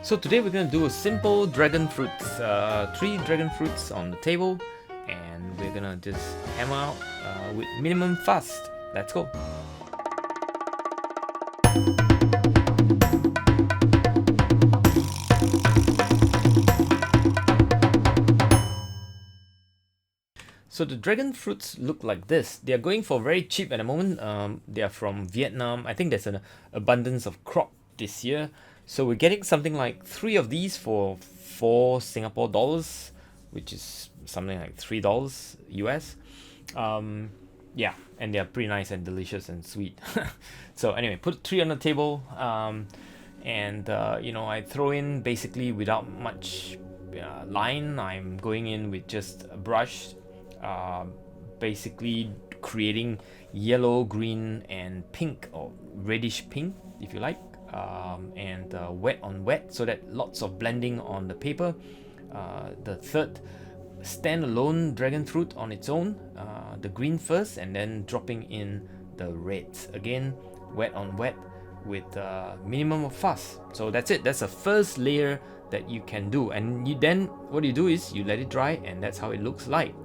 So today we're going to do a simple dragon fruits, 3 dragon fruits on the table, and we're going to just hammer out with minimum fuss. Let's go. So the dragon fruits look like this. They are going for very cheap at the moment. They are from Vietnam. I think there's an abundance of crop this year. So we're getting something like 3 of these for 4 Singapore dollars, which is something like $3 US. Yeah, and they're pretty nice and delicious and sweet. So anyway, put 3 on the table, and you know, I throw in basically without much line. I'm going in with just a brush, basically creating yellow, green, and pink, or reddish pink, if you like. And wet on wet, so that lots of blending on the paper. The third standalone dragon fruit on its own, the green first, and then dropping in the reds. Again, wet on wet with minimum of fuss. So that's it. That's the first layer that you can do. And then what you do is you let it dry, and that's how it looks like.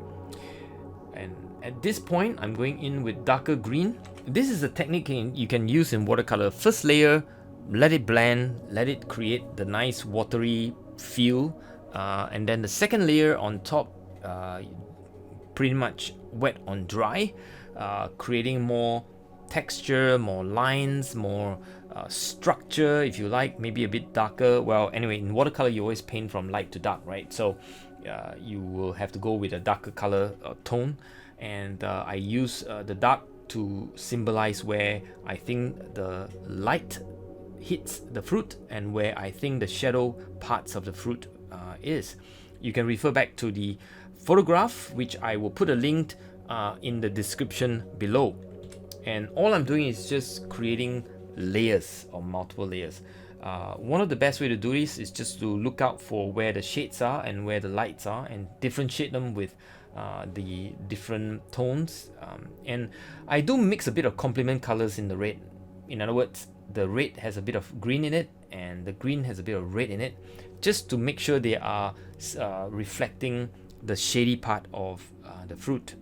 And at this point, I'm going in with darker green. This is a technique you can use in watercolor. First layer, let it blend, let it create the nice watery feel, and then the second layer on top, pretty much wet on dry, creating more texture, more lines, more structure, if you like, maybe a bit darker. Well, anyway, in watercolor you always paint from light to dark, right? So you will have to go with a darker color tone, and I use the dark to symbolize where I think the light hits the fruit and where I think the shadow parts of the fruit is. You can refer back to the photograph, which I will put a link in the description below. And all I'm doing is just creating layers, or multiple layers. One of the best way to do this is just to look out for where the shades are and where the lights are, and differentiate them with the different tones. And I do mix a bit of complement colors in the red. In other words, the red has a bit of green in it, and the green has a bit of red in it, just to make sure they are reflecting the shady part of the fruit.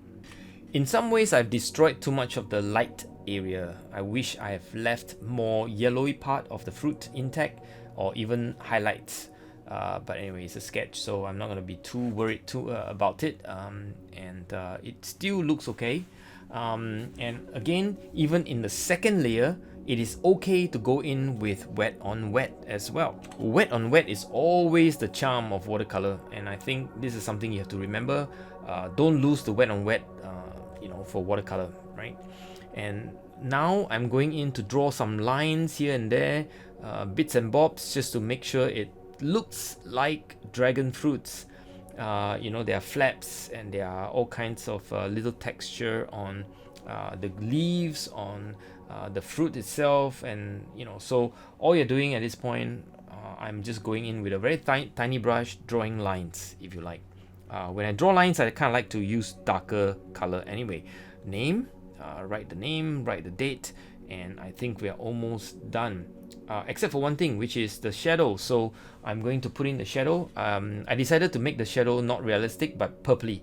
In some ways, I've destroyed too much of the light area. I wish I have left more yellowy part of the fruit intact, or even highlights. But anyway, it's a sketch, so I'm not going to be too worried about it. And it still looks okay. And again, even in the second layer, it is okay to go in with wet on wet as well. Wet on wet is always the charm of watercolor, and I think this is something you have to remember. Don't lose the wet on wet, you know, for watercolor, right? And now I'm going in to draw some lines here and there, bits and bobs, just to make sure it looks like dragon fruits. You know, there are flaps, and there are all kinds of little texture on the leaves, on the fruit itself, and you know, so all you're doing at this point, I'm just going in with a very tiny brush, drawing lines, if you like. When I draw lines, I kind of like to use darker color anyway. Name, write the name, write the date, and I think we are almost done, except for one thing, which is the shadow. So I'm going to put in the shadow. I decided to make the shadow not realistic but purpley,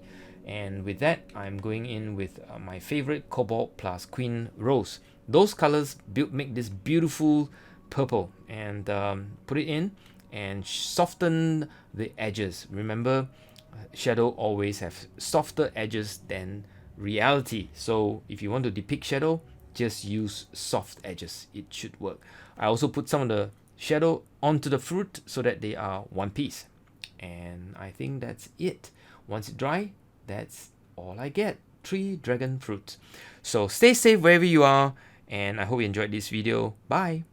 and with that I'm going in with my favorite cobalt plus queen rose. Those colors make this beautiful purple, and put it in and soften the edges. Remember, shadow always have softer edges than reality, so if you want to depict shadow, just use soft edges. It should work. I also put some of the shadow onto the fruit so that they are one piece, and I think that's it. Once it dry, that's all I get. 3 dragon fruits. So stay safe wherever you are, and I hope you enjoyed this video. Bye.